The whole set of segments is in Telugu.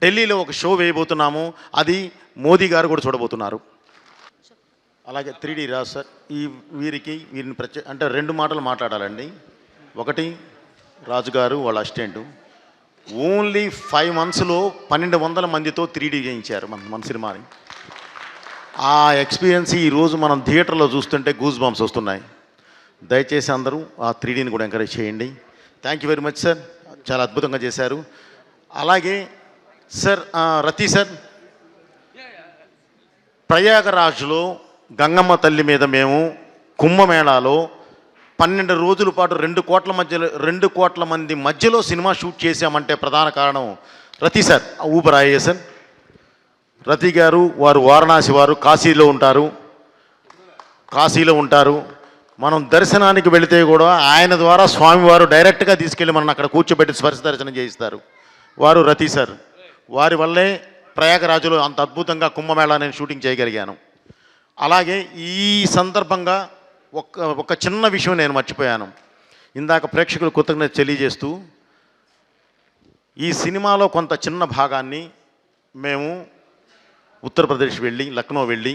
ఢిల్లీలో ఒక షో వేయబోతున్నాము. అది మోదీ గారు కూడా చూడబోతున్నారు. అలాగే 3D రాజు సార్ వీరిని అంటే 2 మాటలు మాట్లాడాలండి. ఒకటి రాజుగారు వాళ్ళ అసిస్టెంటు ఓన్లీ 5 monthsలో 1200 మందితో 3D చేయించారు మన సినిమాని. ఆ ఎక్స్పీరియన్స్ ఈరోజు మనం థియేటర్లో చూస్తుంటే గూస్ బంప్స్ వస్తున్నాయి. దయచేసి అందరూ ఆ 3Dని కూడా ఎంకరేజ్ చేయండి. Thank you very much sir, చాలా అద్భుతంగా చేశారు. అలాగే సార్ రతి సార్, ప్రయాగరాజ్లో గంగమ్మ తల్లి మీద మేము కుంభమేళాలో 12 రోజుల పాటు 2 కోట్ల మంది మధ్యలో సినిమా షూట్ చేశామంటే ప్రధాన కారణం రతి సార్. ఊబర్ అయ్యే సార్ రతి గారు, వారు వారణాసి వారు, కాశీలో ఉంటారు. మనం దర్శనానికి వెళితే కూడా ఆయన ద్వారా స్వామివారు డైరెక్ట్గా తీసుకెళ్ళి మనం అక్కడ కూర్చోబెట్టి స్పర్శ దర్శనం చేయిస్తారు. వారు రతి సార్. వారి వల్లే ప్రయాగరాజులో అంత అద్భుతంగా కుంభమేళా నేను షూటింగ్ చేయగలిగాను. అలాగే ఈ సందర్భంగా ఒక చిన్న విషయం నేను మర్చిపోయాను. ఇందాక ప్రేక్షకులు కృతజ్ఞత తెలియజేస్తూ ఈ సినిమాలో కొంత చిన్న భాగాన్ని మేము ఉత్తరప్రదేశ్ వెళ్ళి, లక్నో వెళ్ళి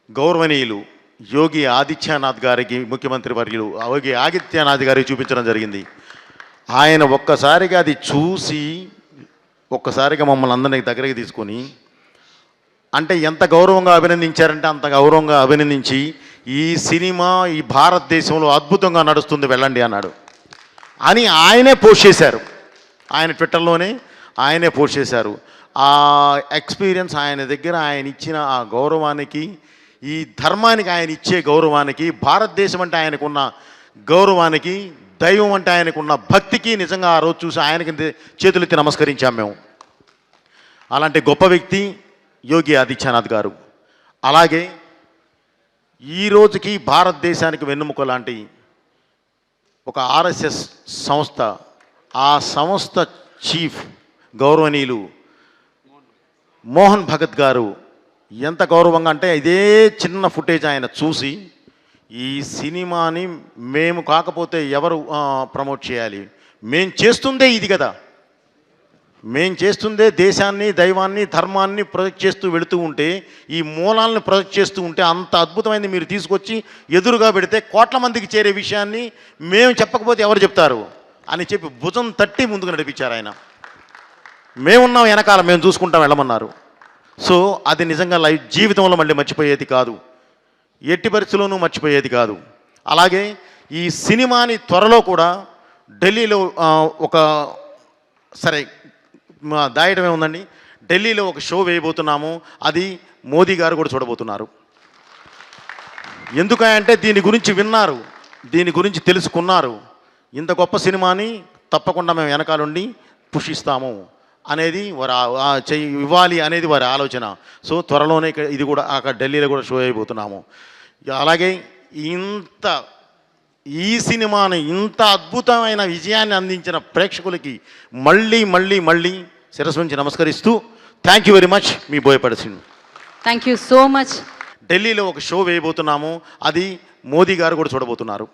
గౌరవనీయులు యోగి ఆదిత్యనాథ్ గారికి, ముఖ్యమంత్రి వర్యులు యోగి ఆదిత్యనాథ్ గారికి చూపించడం జరిగింది. ఆయన ఒక్కసారిగా అది చూసి ఒక్కసారిగా మమ్మల్ని అందరినీ దగ్గరికి తీసుకొని, అంటే ఎంత గౌరవంగా అభినందించారంటే అంత గౌరవంగా అభినందించి, ఈ సినిమా ఈ భారతదేశంలో అద్భుతంగా నడుస్తుంది, వెళ్ళండి అన్నాడు అని ఆయనే పోస్ట్ చేశారు. ఆయన ట్విట్టర్లోనే ఆయనే పోస్ట్ చేశారు. ఆ ఎక్స్పీరియన్స్ ఆయన దగ్గర ఆయన ఇచ్చిన ఆ గౌరవానికి, ఈ ధర్మానికి ఆయన ఇచ్చే గౌరవానికి, భారతదేశం అంటే ఆయనకున్న గౌరవానికి, దైవం అంటే ఆయనకున్న భక్తికి నిజంగా ఆ రోజు చూసి ఆయనకి చేతులెత్తి నమస్కరించాం మేము. అలాంటి గొప్ప వ్యక్తి యోగి ఆదిత్యనాథ్ గారు. అలాగే ఈ రోజుకి భారతదేశానికి వెన్నెముక లాంటి ఒక RSS సంస్థ, ఆ సంస్థ చీఫ్ గౌరవనీయులు మోహన్ భగత్ గారు ఎంత గౌరవంగా అంటే, ఇదే చిన్న ఫుటేజ్ ఆయన చూసి, ఈ సినిమాని మేము కాకపోతే ఎవరు ప్రమోట్ చేయాలి, మేము చేస్తుందే ఇది కదా, మేము చేస్తుందే దేశాన్ని, దైవాన్ని, ధర్మాన్ని ప్రొజెక్ట్ చేస్తూ వెళుతూ ఉంటే, ఈ మూలాలను ప్రొజెక్ట్ చేస్తూ ఉంటే అంత అద్భుతమైనది మీరు తీసుకొచ్చి ఎదురుగా పెడితే కోట్ల మందికి చేరే విషయాన్ని మేము చెప్పకపోతే ఎవరు చెప్తారు అని చెప్పి భుజం తట్టి ముందుకు నడిపించారు ఆయన. మేమున్నాం వెనకాల, మేము చూసుకుంటాం వెళ్ళమన్నారు. సో అది నిజంగా జీవితంలో మళ్ళీ మర్చిపోయేది కాదు, ఎట్టి పరిస్థితుల్లోనూ మర్చిపోయేది కాదు. అలాగే ఈ సినిమాని త్వరలో కూడా ఢిల్లీలో సరే దాయటం ఏముందండి, ఢిల్లీలో ఒక షో వేయబోతున్నాము. అది మోదీ గారు కూడా చూడబోతున్నారు. ఎందుకంటే దీని గురించి విన్నారు, దీని గురించి తెలుసుకున్నారు. ఇంత గొప్ప సినిమాని తప్పకుండా మేము వెనకాలండి పుషిస్తాము అనేది వారు ఇవ్వాలి అనేది వారి ఆలోచన. సో త్వరలోనే ఇది కూడా అక్కడ ఢిల్లీలో కూడా షో అయిపోతున్నాము. అలాగే ఈ సినిమాని ఇంత అద్భుతమైన విజయాన్ని అందించిన ప్రేక్షకులకి మళ్ళీ మళ్ళీ మళ్ళీ శిరస్సు నుంచి నమస్కరిస్తూ thank you very much. Me Boyapati Srinu. Thank you so much. ఢిల్లీలో ఒక షో వేయబోతున్నాము. అది మోదీ గారు కూడా చూడబోతున్నారు.